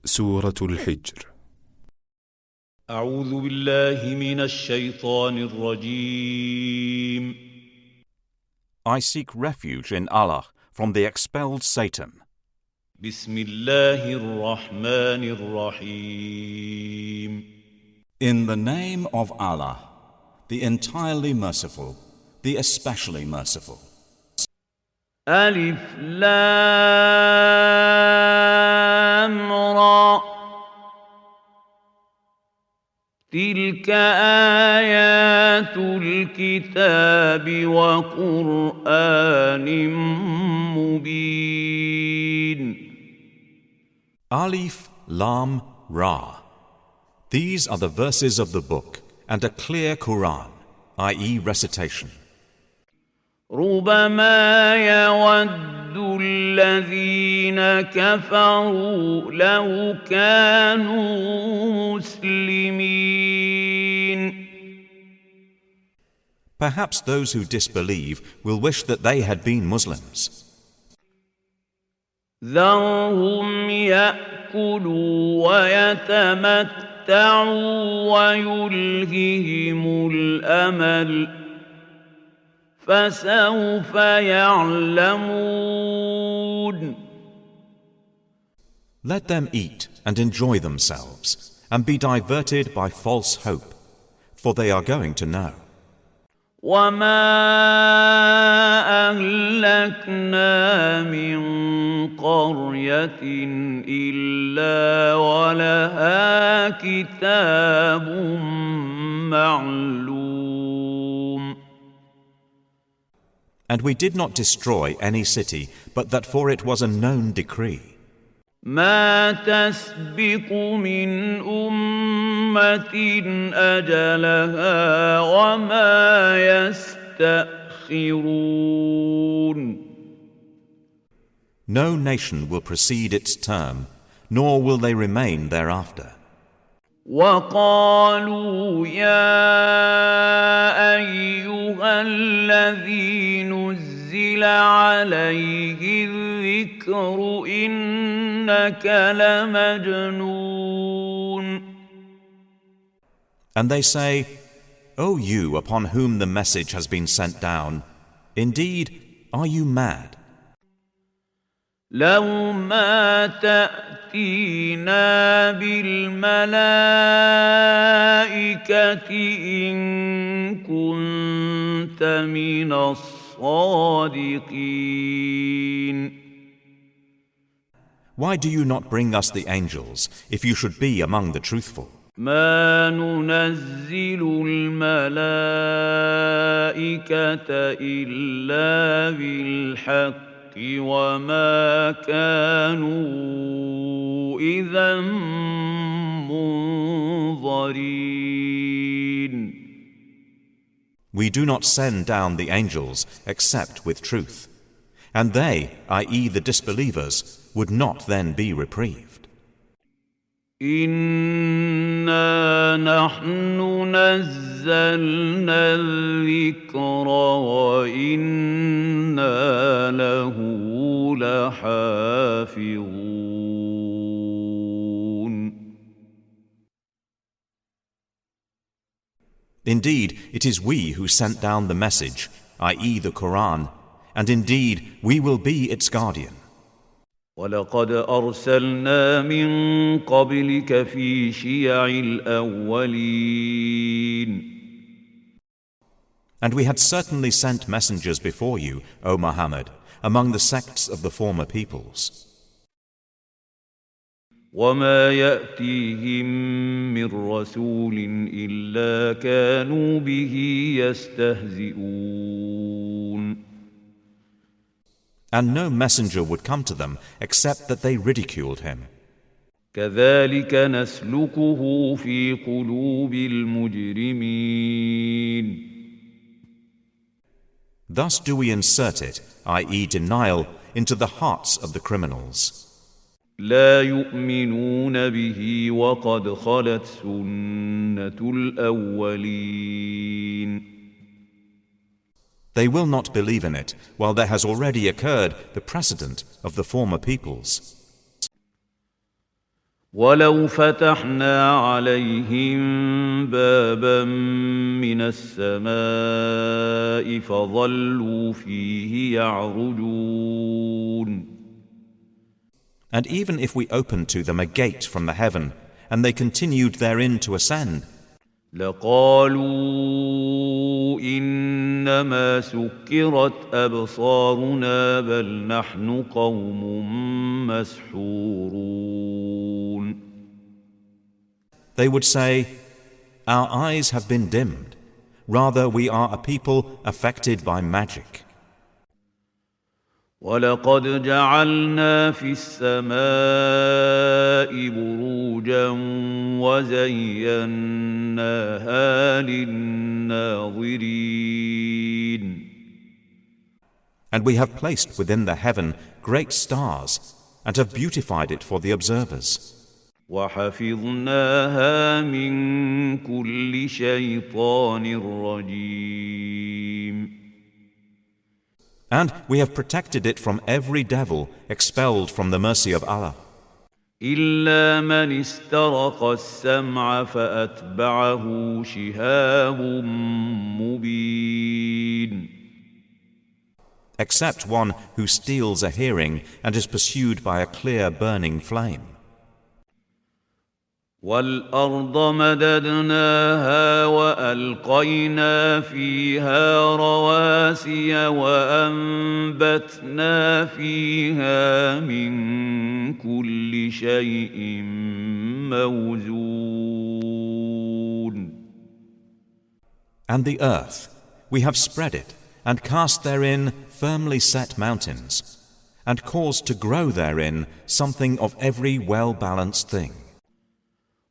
سورة الحجر. أعوذ بالله من الشيطان الرجيم. I seek refuge in Allah from the expelled Satan. بسم الله الرحمن الرحيم. In the name of Allah, the entirely merciful, the especially merciful. ألف لام را تلك آيات الكتاب وقرآن مبين. Alif, Lam, Ra. These are the verses of the book and a clear Quran, i.e. recitation. ربما يود الذين كفروا لو كانوا مسلمين. Perhaps those who disbelieve will wish that they had been Muslims. ذرهم يأكلوا ويتمتعوا ويلههم الأمل فسوف يعلمون. Let them eat and enjoy themselves and be diverted by false hope, for they are going to know. وما أهلكنا من قرية إلا ولها كتاب معلوم. And we did not destroy any city, but that for it was a known decree. ما تسبق من أمة أجلها وما يستأخرون. No nation will precede its term, nor will they remain thereafter. وقالوا يا أيها الذي نزل عليه الذكر إنك لمجنون. And they say, O you upon whom the message has been sent down, indeed, are you mad? لو ما تأتينا بالملائكة إن كنت من الصادقين. Why do you not bring us the angels, if you should be among the truthful? ما ننزل الملائكة إلا بالحق وما كانوا إذا منظرين. We do not send down the angels except with truth, and they, i.e. the disbelievers, would not then be reprieved. إنا نحن نزلنا الذكر وإنا له لحافظون. Indeed, it is we who sent down the message, i.e. the Quran, and indeed we will be its guardian. ولقد أرسلنا من قبلك في شيع الأولين. And we had certainly sent messengers before you, O Muhammad, among the sects of the former peoples. وما يأتيهم من رسول إلا كانوا به يستهزئون. And no messenger would come to them except that they ridiculed him. كذلك نسلكه في قلوب المجرمين. Thus do we insert it, i.e. denial, into the hearts of the criminals. لا يؤمنون به وقد خلت سنة الأولين. They will not believe in it, while there has already occurred the precedent of the former peoples. ولو فتحنا عليهم بابا من السماء فظلوا فيه يعرجون. And even if we opened to them a gate from the heaven, and they continued therein to ascend, لقالوا إنما سكرت أبصارنا بل نحن قوم مسحورون. they would say, "Our eyes have been dimmed. Rather, we are a people affected by magic." ولقد جعلنا في السماء بروجا وزيناها للناظرين. And we have placed within the heaven great stars, and have beautified it for the observers. وحفظناها من كل شيطان رجيم. And we have protected it from every devil expelled from the mercy of Allah. إلا من استرق السمع فأتبعه شهاب مبين. Except one who steals a hearing and is pursued by a clear burning flame. والأرض مددناها وألقينا فيها رواسي وأنبتنا فيها من كل شيء موزون. And the earth, we have spread it, and cast therein firmly set mountains, and caused to grow therein something of every well-balanced thing.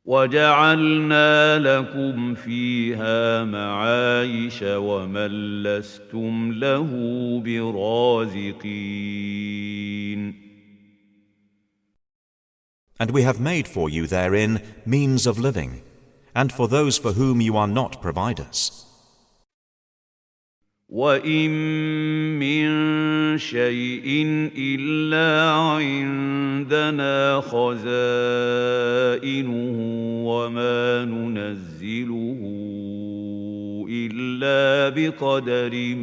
وجعلنا لكم فيها معايش ومن لستم له برازقين. And we have made for you therein means of living, and for those for whom you are not providers. وَإِن مِّن شَيْءٍ إِلَّا عِندَنَا خَزَائِنُهُ وَمَا نُنَزِّلُهُ إِلَّا بِقَدَرٍ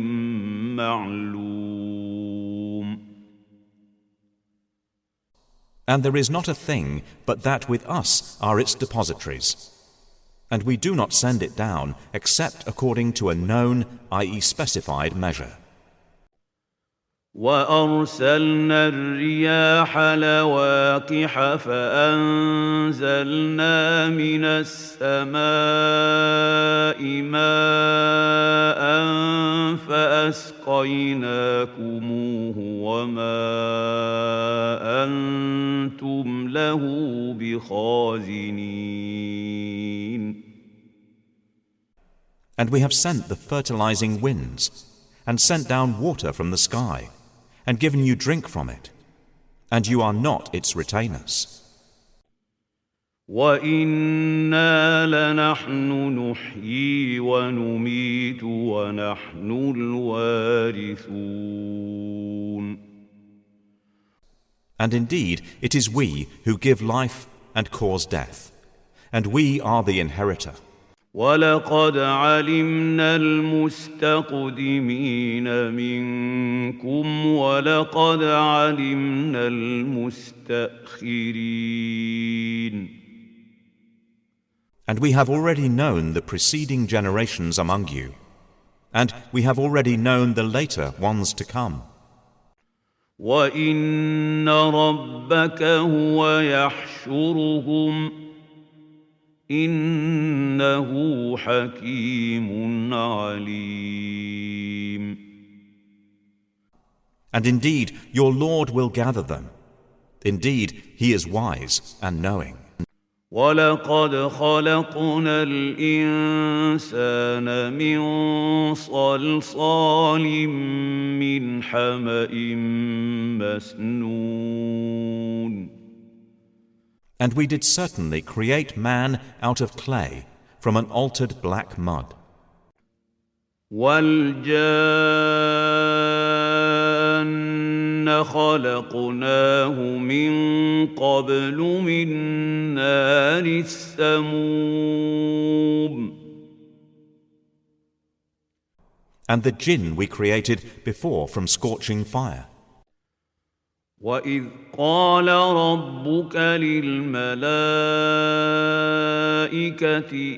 مَّعْلُومٍ. And there is not a thing but that with us are its depositories. And we do not send it down except according to a known, i.e. specified measure. وَأَرْسَلْنَا الرِّيَاحَ لَوَاقِحَ فَأَنزَلْنَا مِنَ السَّمَاءِ مَاءً فَأَسْقَيْنَاكُمُوهُ وَمَا أَنْتُمْ لَهُ بِخَازِنِينَ. And we have sent the fertilizing winds, and sent down water from the sky, and given you drink from it, and you are not its retainers. وَإِنَّا لَنَحْنُ نُحْيِي وَنُمِيتُ وَنَحْنُ الْوَارِثُونَ. And indeed, it is we who give life and cause death, and we are the inheritor. وَلَقَدْ عَلِمْنَا الْمُسْتَقْدِمِينَ مِنكُمْ وَلَقَدْ عَلِمْنَا الْمُسْتَأْخِرِينَ. And we have already known the preceding generations among you, and we have already known the later ones to come. وَإِنَّ رَبَّكَ هُوَ يَحْشُرُهُمْ إِنَّهُ حَكِيمٌ عَلِيمٌ. And indeed, your Lord will gather them. Indeed, He is wise and knowing. وَلَقَدْ خَلَقْنَا الْإِنسَانَ مِنْ صَلْصَالٍ مِّنْ حَمَإٍ مَّسْنُونٍ. And we did certainly create man out of clay from an altered black mud. وَالْجَانَّ إنا خلقناه من قبل من نار السموم. And the jinn we created before from scorching fire. وَإِذْ قَالَ رَبُّكَ لِلْمَلَائِكَةِ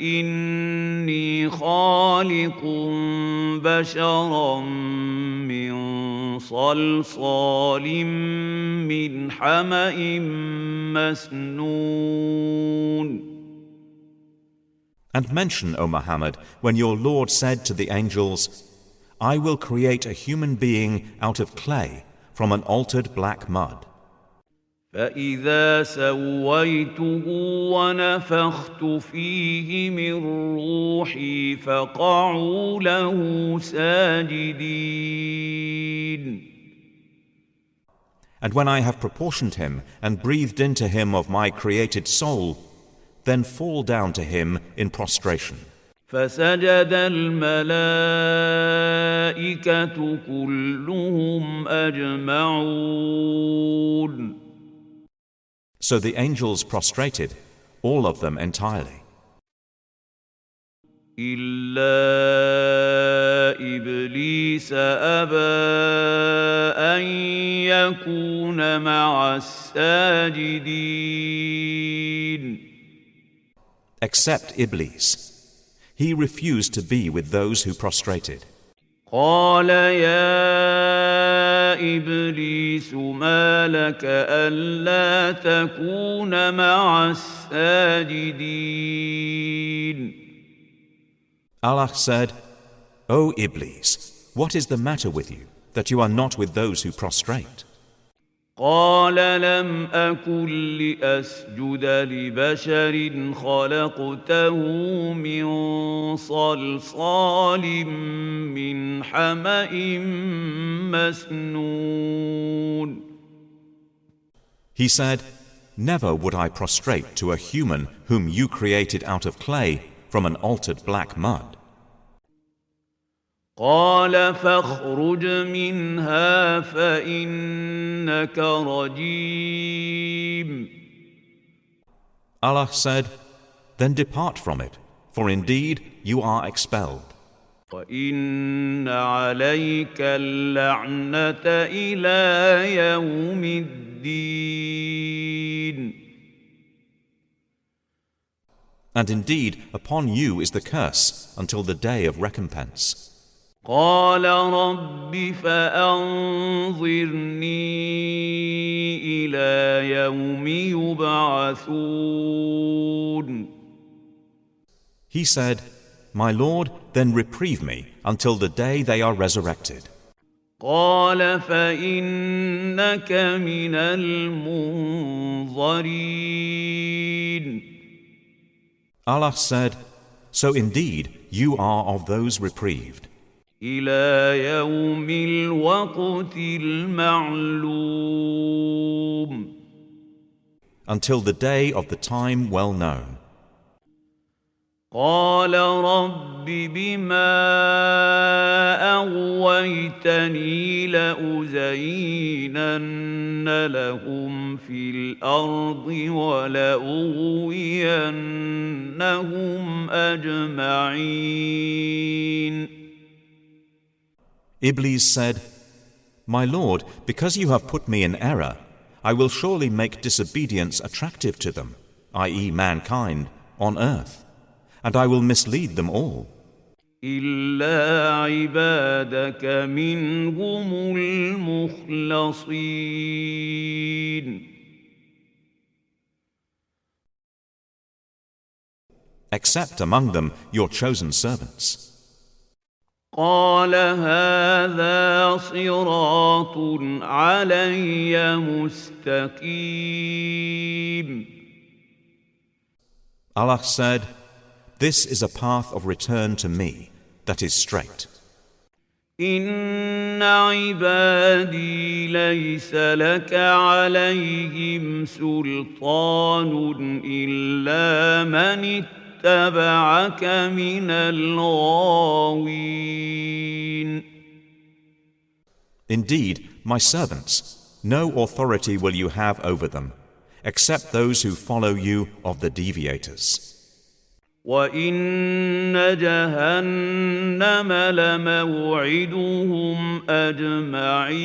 إِنِّي خَالِقٌ بَشَرًا مِّن صَلْصَالٍ مِّنْ حَمَإٍ مَّسْنُونٍ. And mention, O Muhammad, when your Lord said to the angels, I will create a human being out of clay from an altered black mud. فَإِذَا سَوَّيْتُهُ وَنَفَخْتُ فِيهِ مِن رُّوحِي فَقَعُوا لَهُ سَاجِدِينَ. And when I have proportioned him and breathed into him of my created soul, then fall down to him in prostration. فَسَجَدَ الْمَلَائِكَةُ كُلُّهُمْ أَجْمَعُونَ. So the angels prostrated, all of them entirely. إِلَّا إِبْلِيسَ أَبَىٰ أَن يَكُونَ مَعَ السَّاجِدِينَ. Except Iblis. He refused to be with those who prostrated. قال يا إبليس ما لك ألا تكون مع الساجدين. Allah said, O Iblis, what is the matter with you, that you are not with those who prostrate? قال لم أكن لأسجد لبشر خلقته من صلصال من حمأ مسنون. He said, Never would I prostrate to a human whom you created out of clay from an altered black mud. قال فاخرج منها فإنك رجيم. Allah said, Then depart from it, for indeed you are expelled. وإن عليك اللعنة إلى يوم الدين. And indeed upon you is the curse until the day of recompense. قال رب فأنظرني إلى يوم يبعثون. He said, My Lord, then reprieve me until the day they are resurrected. قال فإنك من المنظرين. Allah said, So indeed you are of those reprieved. إلى يوم الوقت المعلوم. Until the day of the time well known. قال رب بما أغويتني لأزينن لهم في الأرض ولأغوينهم أجمعين. Iblis said, My Lord, because you have put me in error, I will surely make disobedience attractive to them, i.e. mankind, on earth, and I will mislead them all. إلا عبادك منهم المخلصين. Except among them your chosen servants. قال هذا صراط علي مستقيم. Allah said, This is a path of return to me that is straight. إن عبادي ليس لك عليهم سلطان إلا من اتبعك من الغاوين. Indeed, my servants, no authority will you have over them, except those who follow you of the deviators. وَإِنَّ جَهَنَّمَ لَمَوْعِدُهُمْ أَجْمَعِينَ.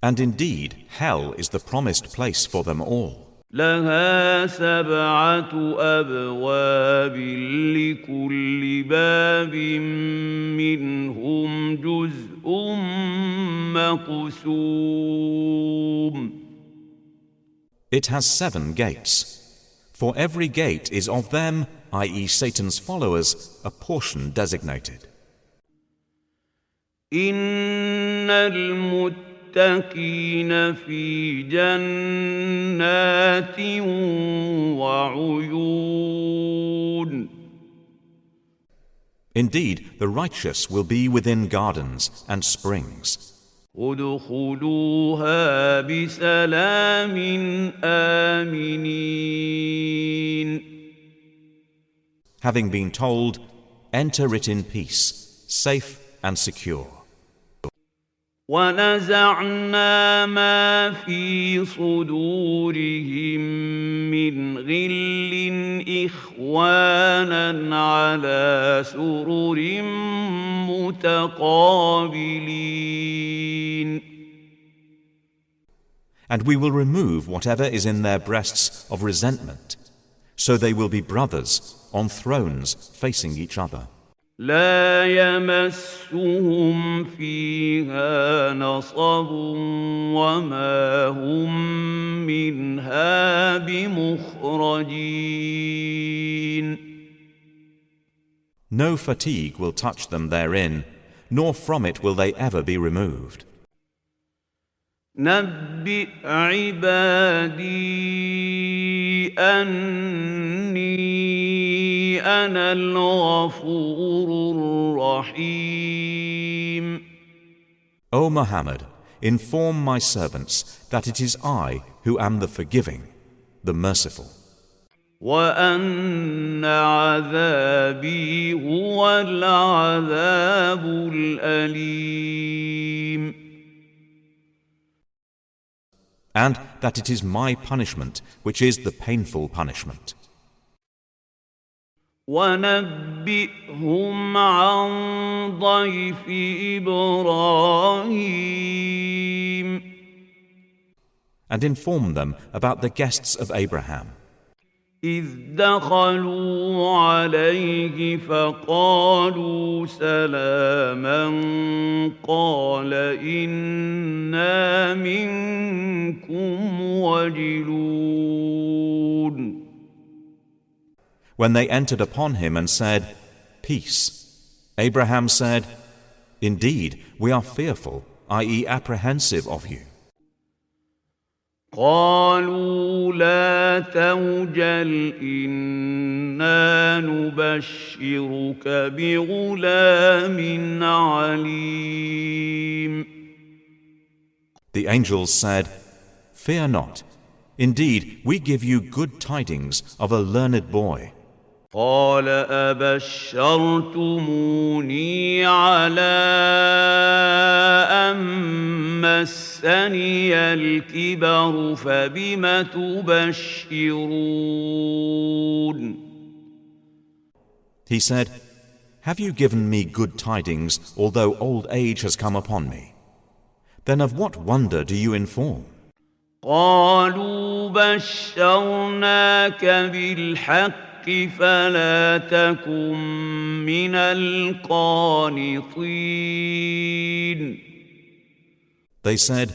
And indeed, hell is the promised place for them all. لها 7 أبواب لكل باب منهم جزء مقسوم. It has 7 gates. For every gate is of them, i.e. Satan's followers, a portion designated. إن المتقين في جنات وعيون. Indeed, the righteous will be within gardens and springs. ادخلوها بسلام آمنين. Having been told, enter it in peace, safe and secure. ونزعنا ما في صدورهم من غل إخوانا على سرر متقابلين. And we will remove whatever is in their breasts of resentment, so they will be brothers on thrones facing each other. لا يمسهم فيها نصب وما هم منها بمخرجين. No fatigue will touch them therein, nor from it will they ever be removed. نبئ عبادي أني أنا الغفور الرحيم. O Muhammad, inform my servants that it is I who am the forgiving, the merciful. وأن عذابي هو العذاب الأليم. And that it is my punishment which is the painful punishment. وَنَبِّئْهُمْ عَنْ ضَيْفِ إِبْرَاهِيمَ. And inform them about the guests of Abraham. إِذْ دَخَلُوا عَلَيْهِ فَقَالُوا سَلَامًا قَالَ إِنَّا مِنكُمْ وَجِلُونَ. When they entered upon him and said, Peace, Abraham said, Indeed, we are fearful, i.e. apprehensive of you. قالوا لا توجل إنا نبشرك بغلام عليم. The angels said, Fear not. Indeed, we give you good tidings of a learned boy. قال أبشرتموني على أن مسني الكبر فبم تبشرون. He said, Have you given me good tidings, although old age has come upon me? Then of what wonder do you inform? قالوا بشرناك بالحق فلا تكن من القانطين. They said,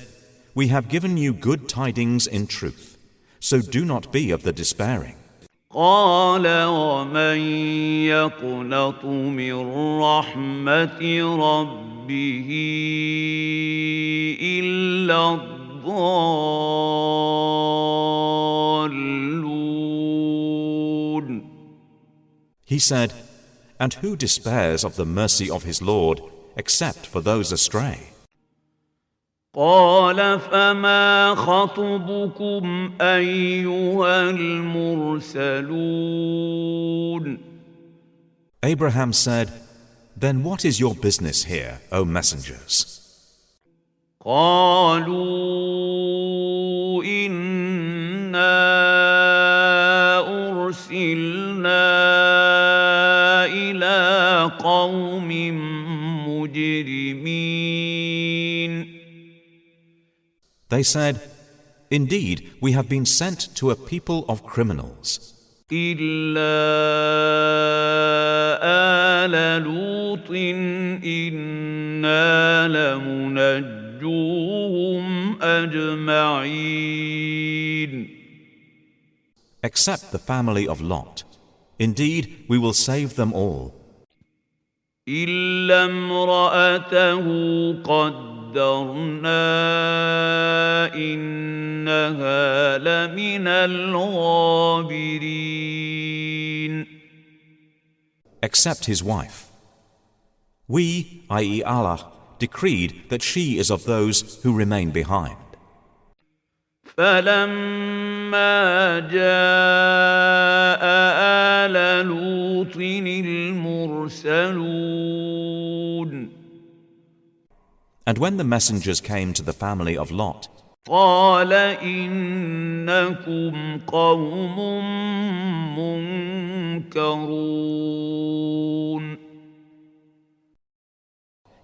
We have given you good tidings in truth, so do not be of the despairing. قال ومن يقنط من رحمة ربه إلا الضالون. He said, And who despairs of the mercy of his Lord except for those astray? قال فما خطبكم أيها المرسلون. Abraham said, Then what is your business here, O messengers? قالوا إنا أرسلنا إلى قوم مجرمين. They said, Indeed, we have been sent to a people of criminals. إلا آل لوط إنا لمنجوهم أجمعين. Except the family of Lot. Indeed, we will save them all. إلا امرأته قدرنا إنها لمن الغابرين. Except his wife. We, i.e. Allah, decreed that she is of those who remain behind. فلما جاء آل لوط المرسلون And when the messengers came to the family of Lot, قال إنكم قوم منكرون.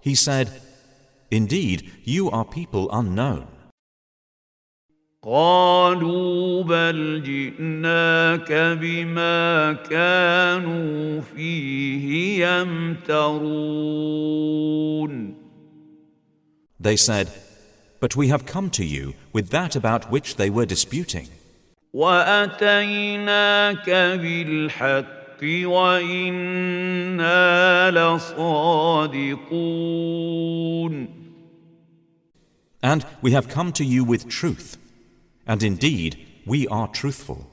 he said, Indeed, you are people unknown. قالوا بل جئناك بما كانوا فيه يمترون. They said, But we have come to you with that about which they were disputing. وأتيناك بالحق وإنا لصادقون. And we have come to you with truth. And indeed, we are truthful.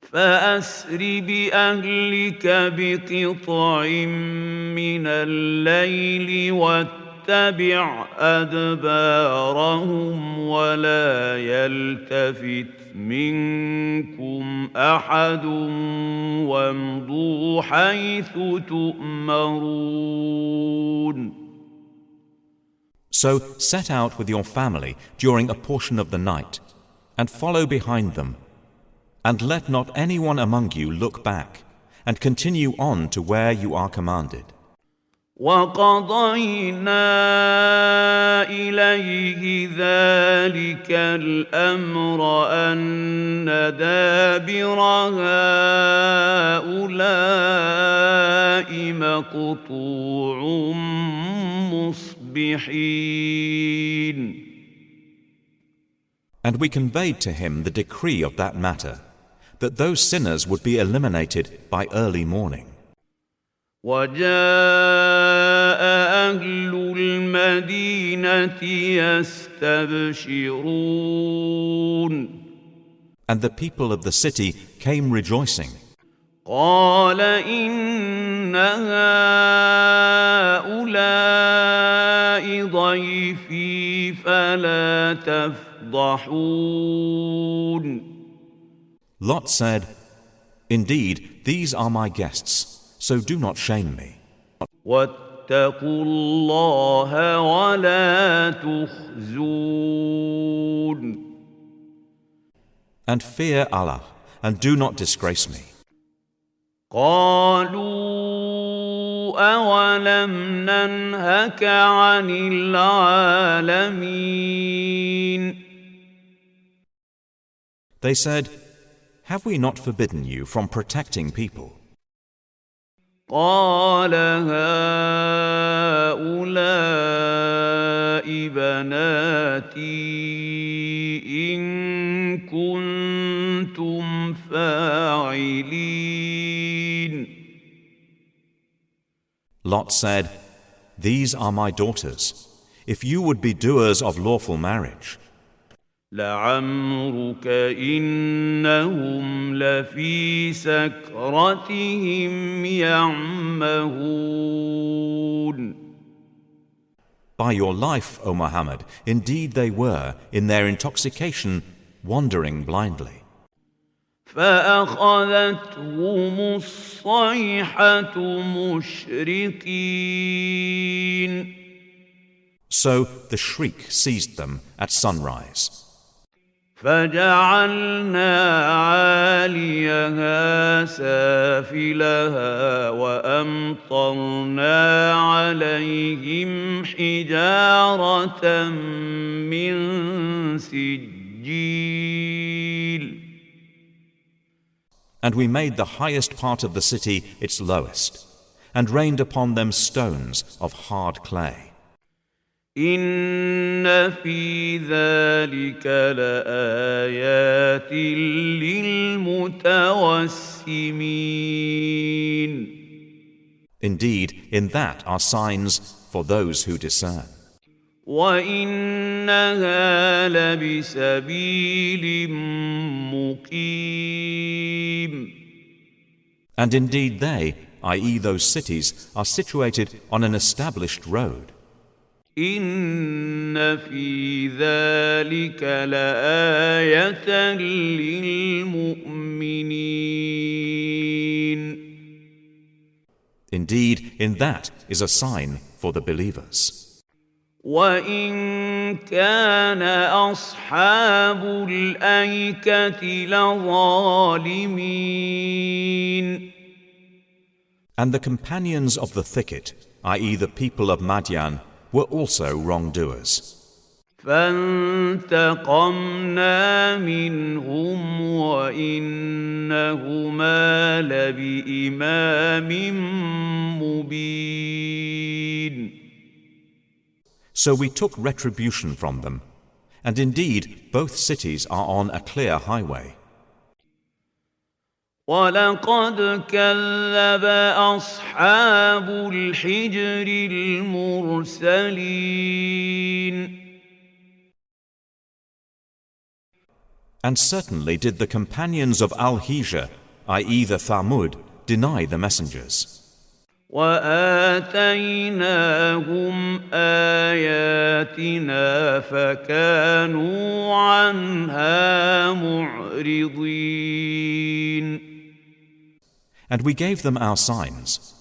فأسر بأهلك بقطع من الليل واتبع أدبارهم ولا يلتفت منكم أحد وامضوا حيث تؤمرون. So set out with your family during a portion of the night, and follow behind them, and let not anyone among you look back, and continue on to where you are commanded. وَقَضَيْنَا إِلَيْهِ ذَلِكَ الْأَمْرَ أَنَّ دَابِرَ هَؤُلَاءِ مَقْطُوعٌ مُصْبِحِينَ. And we conveyed to him the decree of that matter, that those sinners would be eliminated by early morning. وَجَاءَ أَهْلُ الْمَدِينَةِ يَسْتَبْشِرُونَ. And the people of the city came rejoicing. قَالَ إِنَّ هَؤُلَاءِ ضَيْفِي فَلَا تَفْضَحُونِ. Lot said, Indeed, these are my guests, so do not shame me. وَاتَّقُوا اللَّهَ وَلَا تُخْزُونِ. And fear Allah, and do not disgrace me. قالوا أولم ننهك عن العالمين. They said, Have we not forbidden you from protecting people? قال هؤلاء بناتي إن كنتم فاعلين. Lot said, These are my daughters, if you would be doers of lawful marriage. لعمرك إنهم لفي سكرتهم يعمهون. By your life, O Muhammad, indeed they were, in their intoxication, wandering blindly. فأخذتهم الصيحة مشرقين. So the shriek seized them at sunrise. فجعلنا عاليها سافلها وأمطرنا عليهم حجارة من سجيل. And we made the highest part of the city its lowest, and rained upon them stones of hard clay. إن في ذلك لآيات للمتوسمين. Indeed, in that are signs for those who discern. وإنها لبسبيل مقيم. And indeed they, i.e. those cities, are situated on an established road. إن في ذلك لآية للمؤمنين. Indeed, in that is a sign for the believers. وإن كان أصحاب الأيكة لظالمين. And the companions of the thicket, i.e. the people of Madian, were also wrongdoers. فانتقمنا منهم وإنهما لبإمام مبين. So we took retribution from them, and indeed both cities are on a clear highway. ولقد كذب أصحاب الحجر المرسلين. And certainly did the companions of al-hijr, i.e. the Thamud, deny the messengers. وآتيناهم آياتنا فكانوا عنها معرضين. And we gave them our signs,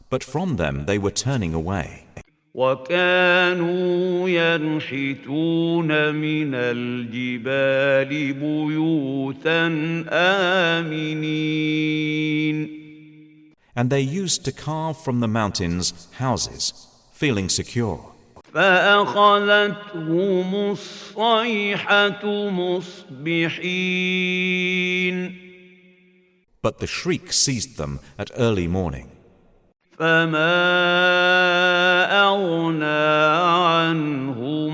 but from them they were turning away. وكانوا ينحتون من الجبال بيوتا آمنين. And they used to carve from the mountains houses, feeling secure. فأخذتهم الصيحة مصبحين. But the shriek seized them at early morning. فما أغنى عنهم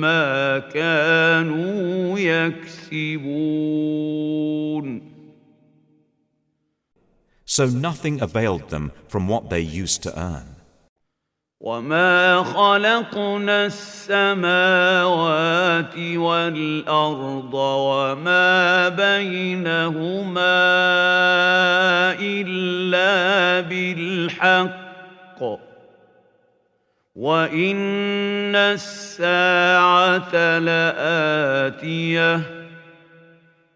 ما كانوا يكسبون. So nothing availed them from what they used to earn. وما خلقنا السماوات والأرض وما بينهما إلا بالحق وإن الساعة لآتية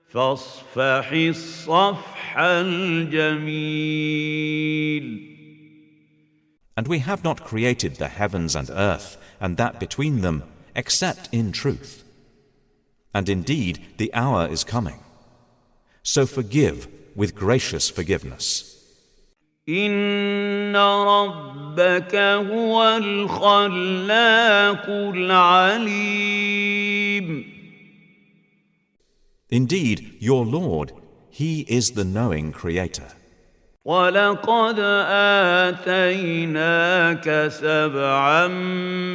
فاصفح الصفح الجميل. And we have not created the heavens and earth and that between them except in truth. And indeed the hour is coming. So forgive with gracious forgiveness. إن ربك هو الخلاق العليم. Indeed, your Lord, He is the knowing Creator. ولقد آتيناك سبعا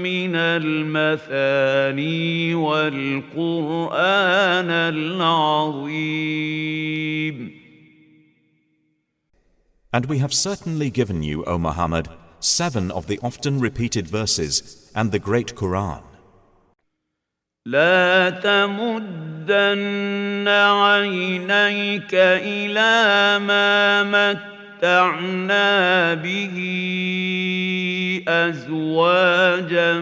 من المثاني والقرآن العظيم. And we have certainly given you, O Muhammad, 7 of the often repeated verses and the great Quran. لا تمدن عينيك إلى ما متعنا به أزواجا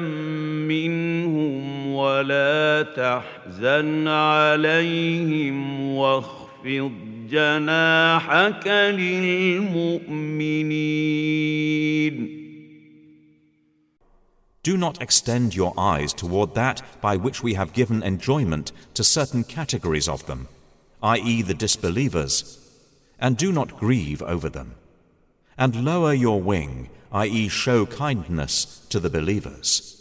منهم ولا تحزن عليهم واخفض جناحك للمؤمنين. Do not extend your eyes toward that by which we have given enjoyment to certain categories of them, i.e. the disbelievers, and do not grieve over them. And lower your wing, i.e. show kindness to the believers.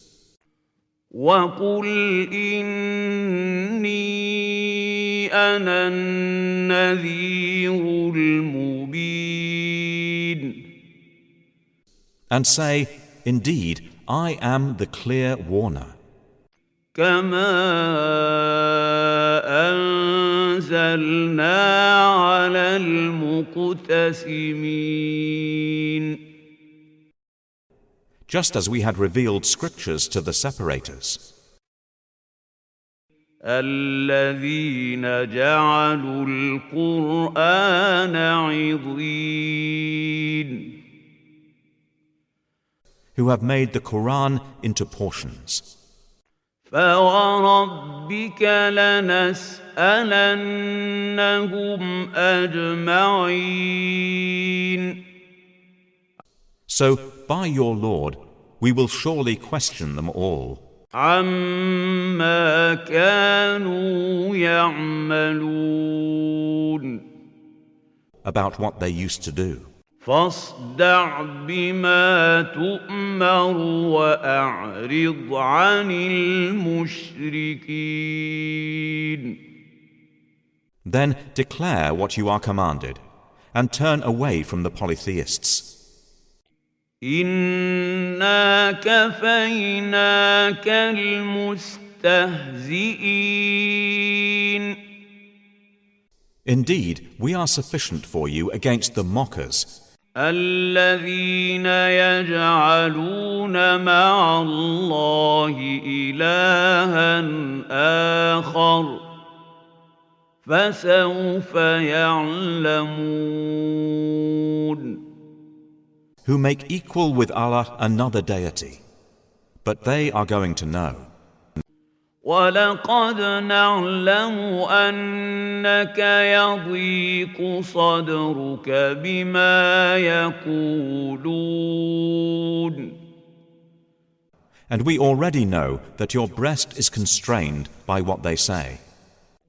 وَقُلْ إِنِّي أَنَا النَّذِيرُ الْمُبِينُ. And say, indeed, I am the clear warner. كَمَا أَنزَلْنَا عَلَى الْمُقْتَسِمِينَ. Just as we had revealed scriptures to the separators. الَّذِينَ جَعَلُوا الْقُرْآنَ عِضِينَ. Who have made the Quran into portions. فَوَرَبِّكَ لَنَسْأَلَنَّهُمْ أَجْمَعِينَ. So, by your Lord, we will surely question them all. عَمَّا كَانُوا يَعْمَلُونَ. About what they used to do. فاصدع بما تؤمر وأعرض عن المشركين. Then declare what you are commanded, and turn away from the polytheists. إنا كفيناك المستهزئين. Indeed, we are sufficient for you against the mockers. الذين يجعلون مع الله إلها آخر فسوف يعلمون. Who make equal with Allah another deity. But they are going to know. وَلَقَدْ نَعْلَمُ أَنَّكَ يَضِيقُ صَدْرُكَ بِمَا يَقُولُونَ. And we already know that your breast is constrained by what they say.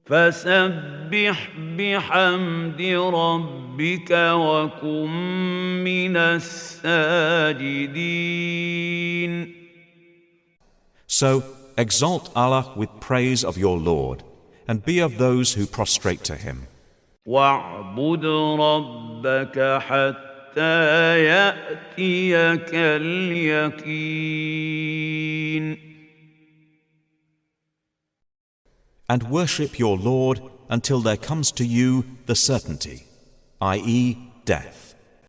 فَسَبِّحْ بِحَمْدِ رَبِّكَ وَكُن مِّنَ السَّاجِدِينَ. So, exalt Allah with praise of your Lord, and be of those who prostrate to Him. وَاعْبُدْ رَبَّكَ حَتَّى يَأْتِيَكَ الْيَقِينُ. And worship your Lord until there comes to you the certainty, i.e., death.